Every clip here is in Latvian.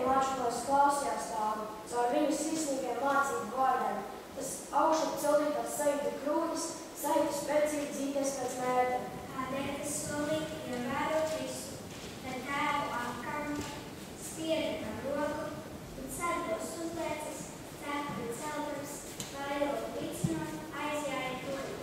Laškos klausījās tādu, caur viņu sirsnīgiem mācību vārdiem. Tas augšup cildītās sajūta krūtis, sajūta spēcīgi dzīties pēc mērķa. Tādēļ tas solīt, ievērot visu, tad tēvu apkārt, spiedi ar roku, un ceļos uzlēcis, cepuri celdams, vairot līdzinot, aizjāja projām.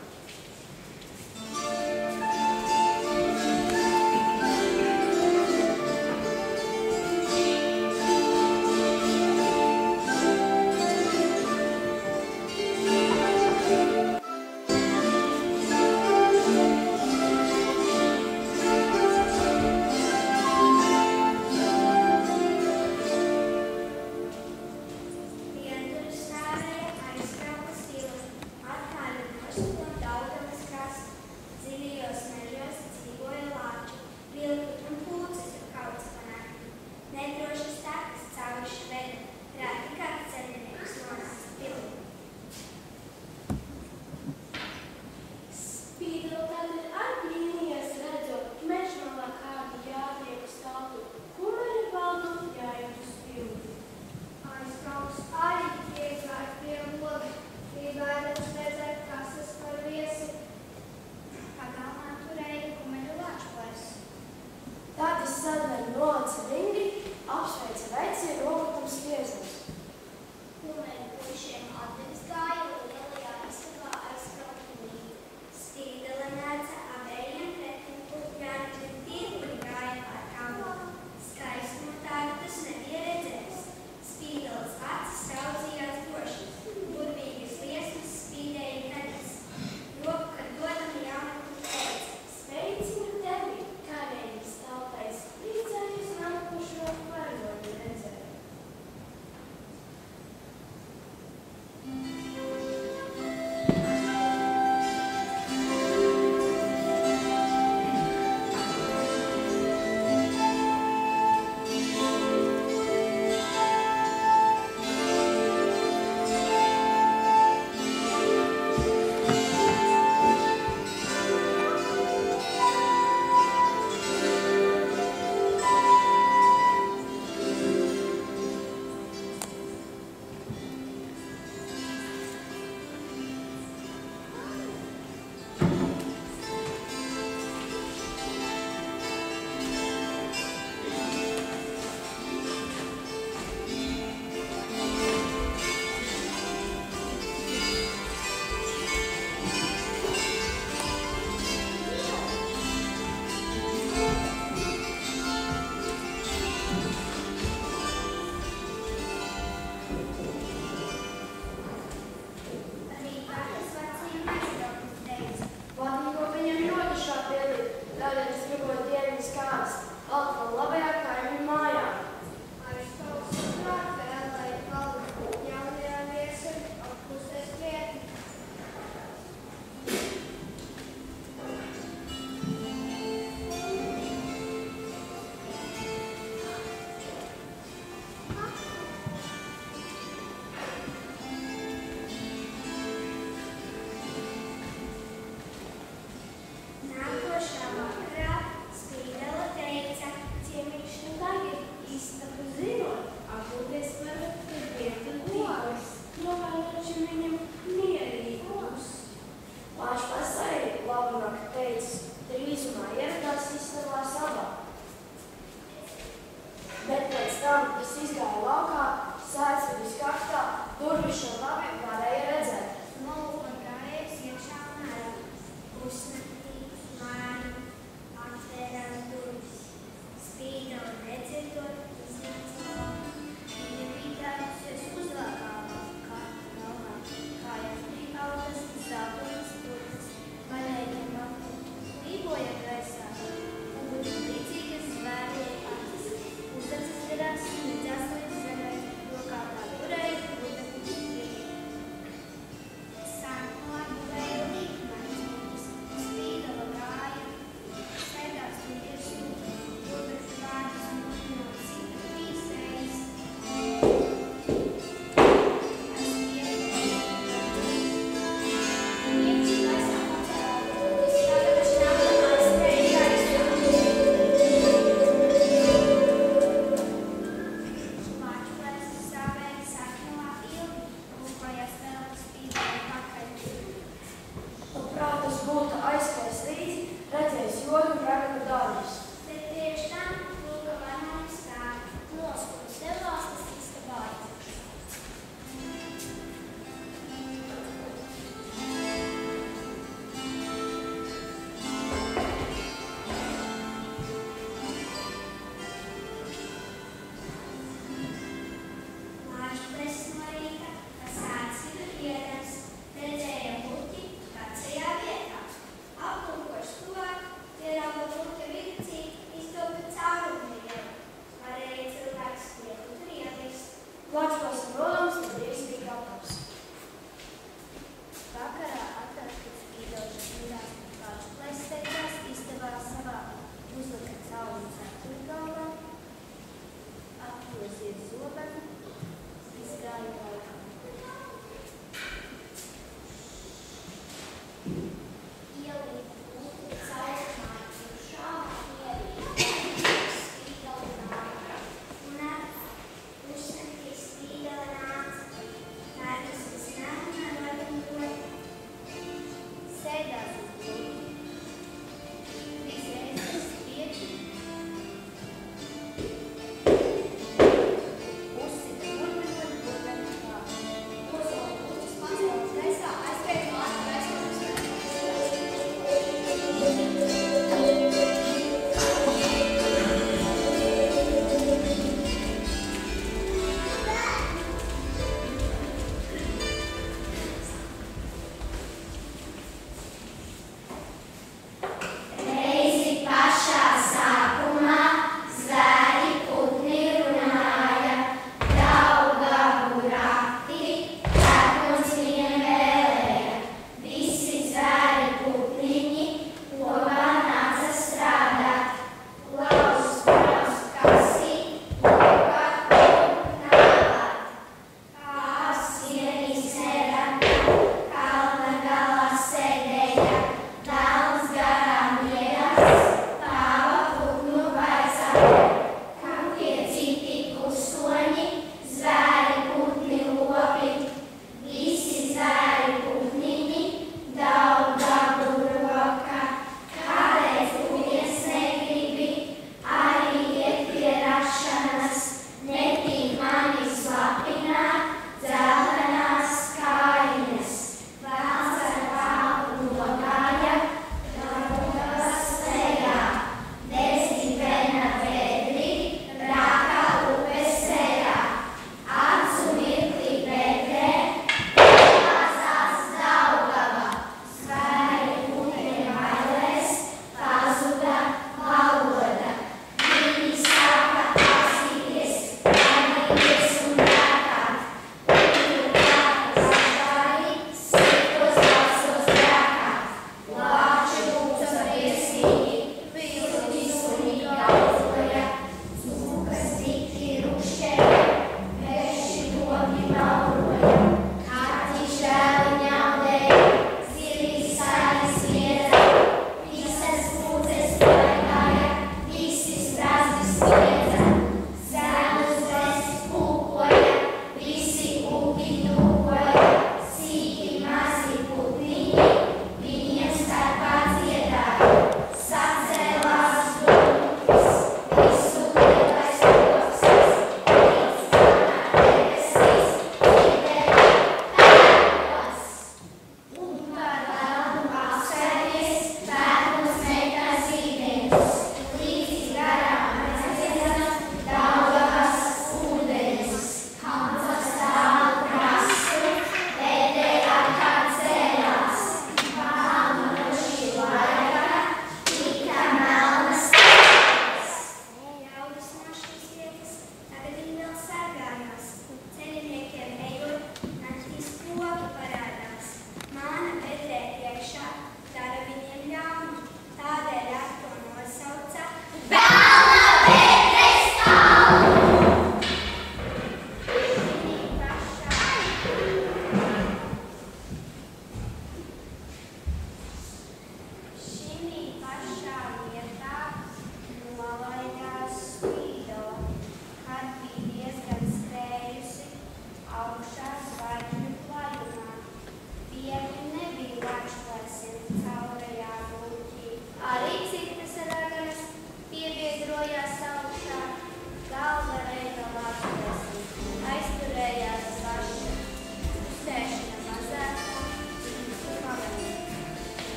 Aizbrauks arī tiek pie loga, bija bērns redzēt, kas tas par viesu.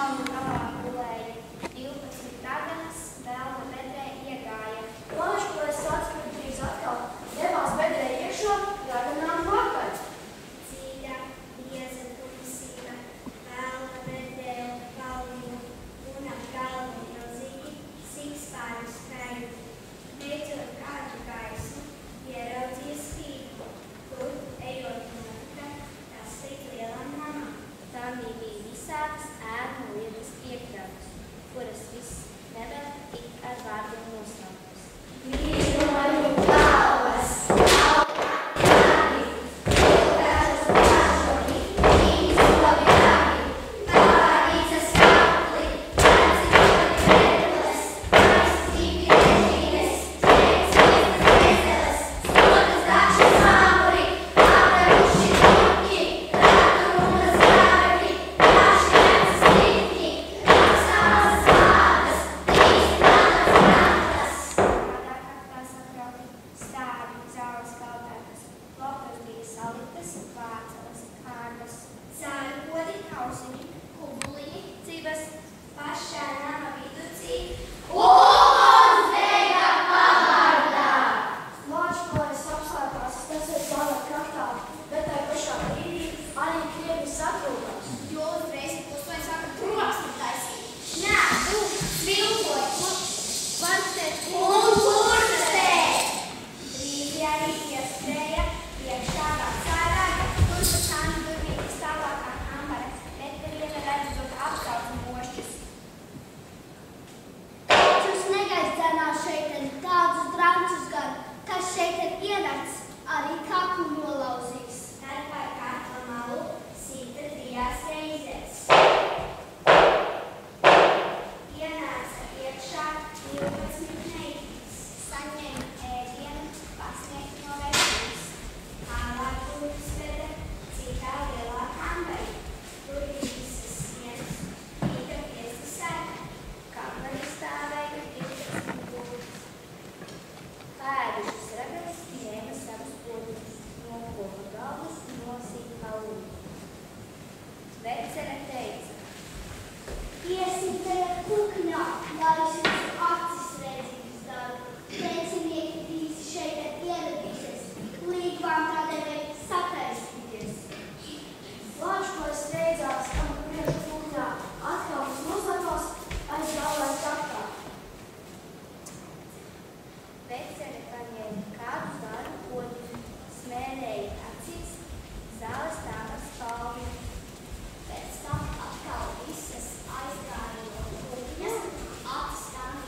Kalnu galā gulēja 12 raganas, velna bedrē iegāja. Lāčplēs atspēdīgs atkal devās bedrē iekšā, raganām pakaļ. Dziļa, bieza tumsība, velna bedrē palīgu, un ap galvu milzīgi, sikspāru skrēju. Beidzot kādu gaismu, ieraudzīja spīgu, kur, ejot notika, tas tik lielam namam. Tādī bija visādas ēnu lietas iekļautas, kuras viss nevar tik ar vārdiem noslēptas. Vīrumaņu galvas, galvādi, ilgāžas pašoni, īstovi ragi, pavārīcas kapli, atcīmot redles, aizstīvi režīnes, čēkstītas veseles, stotas dažas māmuri, apdaruši tūki, raturunas gāvi, paši jācis tīkņi, apstāvas vādas, īstenātas grantas. Kādā kaklā sakrauti stāvi, zāles kaltētas, lokas bija saliktas, vāceles, kārtas, zāļu kodi, kausiņi, kubuliņi, cibas, pašā nama viducī. Ugunsdega pavārdā! Lāčplēs apslēpās, tas ir plānā kraftā, bet tai pašā brīdī arī krievi satrūkās. Jo uzreiz pusoņi sāka troksni taisīt. Nē, svilpoji, varstēt un kurstēt. Brīdi arī ieskrēja iekšā vecārāja, kur pa sāņu durvītes tālākā ambara, bet neviena redzot apskauts mošķis. Tačus negaidzenās šeit tādus drančus gan, kas šeit ieverts, arī kaklu nolauzīs. Tad par katru malu sita 3 reizes. Ienāca iekšā 12 meitenes, saņēma ēdienu, pasniegt no vecības. Tālāk durvis veda citā lielā kambarī. Tur bija visas sienas, tika piesta sēta. Kambarī stāvēja 12 gultas. Pēdušas raganas ņēma savus poduļus, nokopa galvas un nosīja kauli. Vecere teica: Iesim tagad kukņā, lai es jūsu acis redzības daru. Precinieki visi šeit ieradīsies, līgvām tādēļ vajag sataistīties. Lāčplēs steidzās, kam priekš kūkņā atkal mums noslēpās aiz galvai kraftā. Vecere paņēma kādu zāļu podziņu, smērēja acīs, zāles tāmas palvi. Pēc tam atkal visas aizgāja no kukņas, acis tam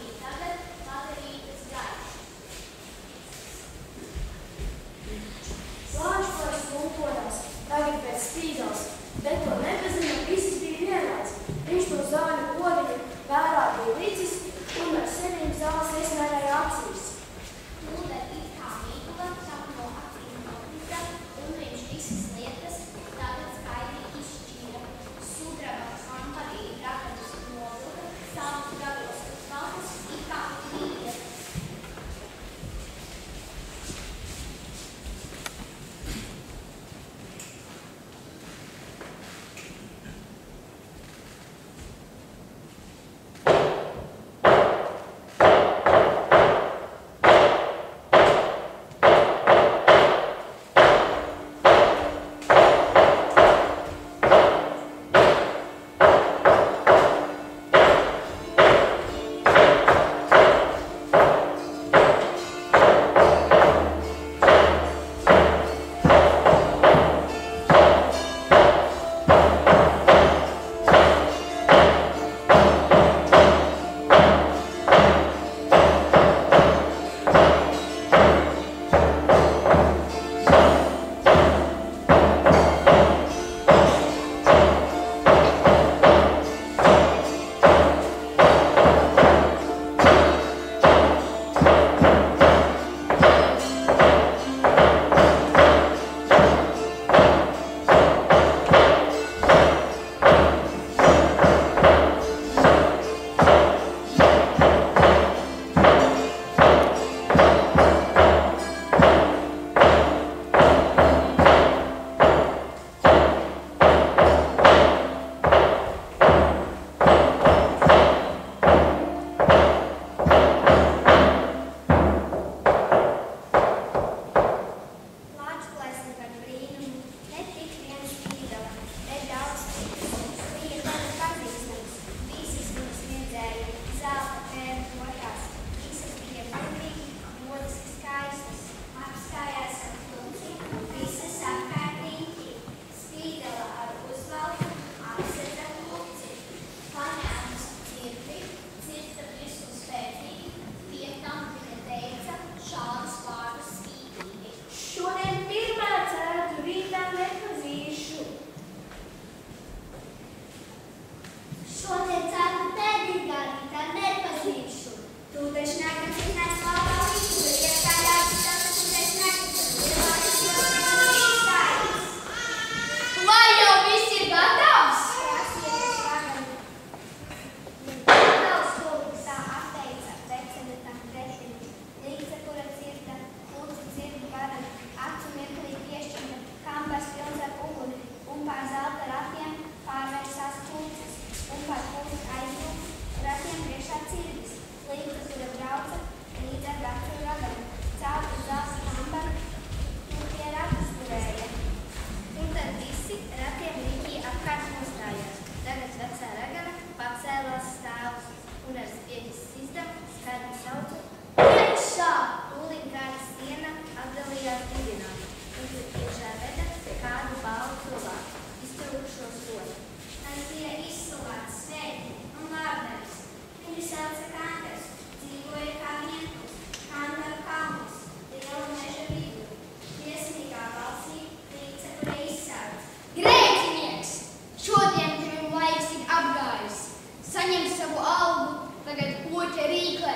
saņem savu algu, tagad puķa rīklē.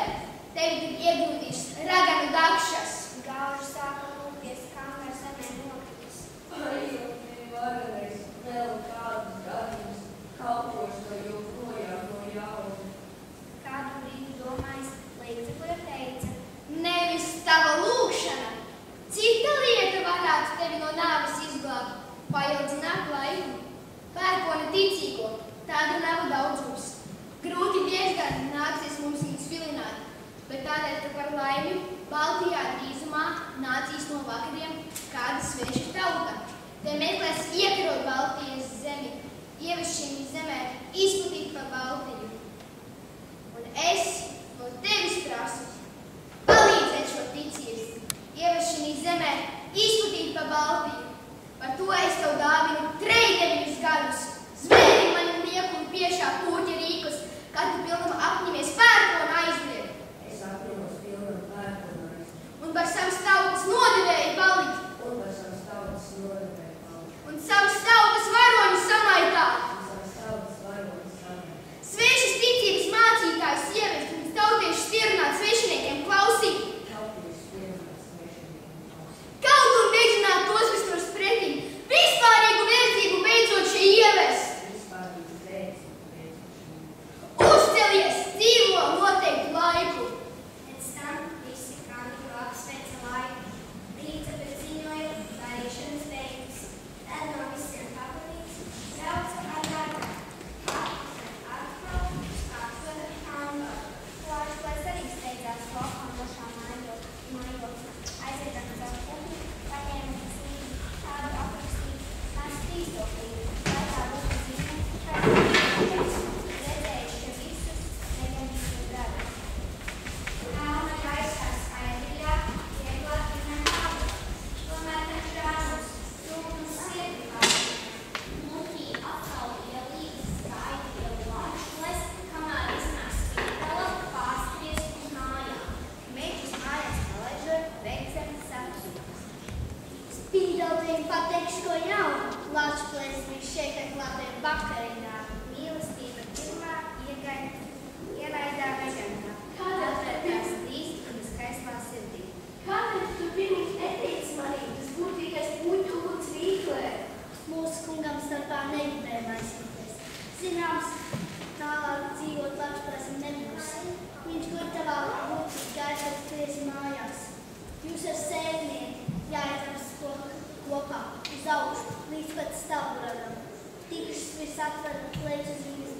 Tevi tik iegrūdīs raganu dakšas. Gauži sāka lūgties, kā ar zemē nokritis. Aizjūtī varēs vēl kādas gadības, kalpošu joprojām no jauna. Kādu brīdi domājis, līdzekļa teica. Nevis tava lūgšana. Cita lieta varētu tevi no nāves izglābt, paildzināt laiku. Pērkona ticīgo, tādu nav daudzums. Grūti diezgan nāksies mums viņus vilināt, bet tādēļ, ka par laimi Baltijā drīzumā nācīs no vakariem kāda sveša tauta. Te meklēs iekarot Baltijas zemi, ievest šī zemē izplatīt pa Baltiju. Un es no tevis prasu palīdzēt šo ticības, ievest šī zemē izplatīt pa Baltiju. Par to es tev dāvinu 39 gadus. Zvēri mani lieku un piešā puķa rīkus, kad tu pilnam apņemies pērkona aizliet. Es apņemos pilnam pērkona aizliet. Un par savas tautas nodevēju palikt. Un par savas tautas nodevēju palikt. Un savas tautas varoņus samaitāt. Un savas tautas varoņus samaitāt. Svešas ticības mācītājus ievest un tautiešu stirnāt svešiniekiem klausīt. Tautiešu stirnāt svešiniekiem klausīt. Kaut un dedzināt tos vistos pretim. Vispārīgu verdzību beidzot šī ievest. Vispārīgu verdzību beidzot šī ievest. Uzcelies, dzīvo noteiktu laiku. Pēc tam visi kādi apsveica laiku. Līdzekļi ziņoja darīšanas beigas. Tad no visiem pagodīgs brauca ar darbu. Atkal atveda Hangaru. Lāčplēs arī steidzās lokā mošā mājot. Aiziedam uz apkopni, paņēma līdzi tādu aprakstīt, mēs trīstoklību, lai tā būtu zīme, kā redzējuši visus negadīgus gadus. Kalna gaisās aizviļā, vieglāk viņam apgāt, tomēr ne žāzes, trūkums sirdi pārīt. Mutī atkal ielīdz skaiti jau Lāčplēs, kamēr iznāks spītala, pārskries uz mājām. Meķis mājās palaižot, veicam sapsūtas. Spīdaltiem pateikšu ko jaunu. Lāčplēs viņš šeit ar klātiem vakariņā. Mīlestība pirmā iegaidā vegantā. Kādēļ tās drīz un skaistā sirdī. Kādēļ tu pirmīt neteici manī, tas būtu tikai puķu uguns rīklē? Mūsu kungam starpā negribēja maisīties. Zināms, tālāk dzīvot Lāčplēsam nebūs. Viņš gatavā būtu gaisot tiesi mājās. Jūs ar sēvnieki jāietars kopā uz augšu līdz pat stāvradam. Tikšas viss atver plēču zīmes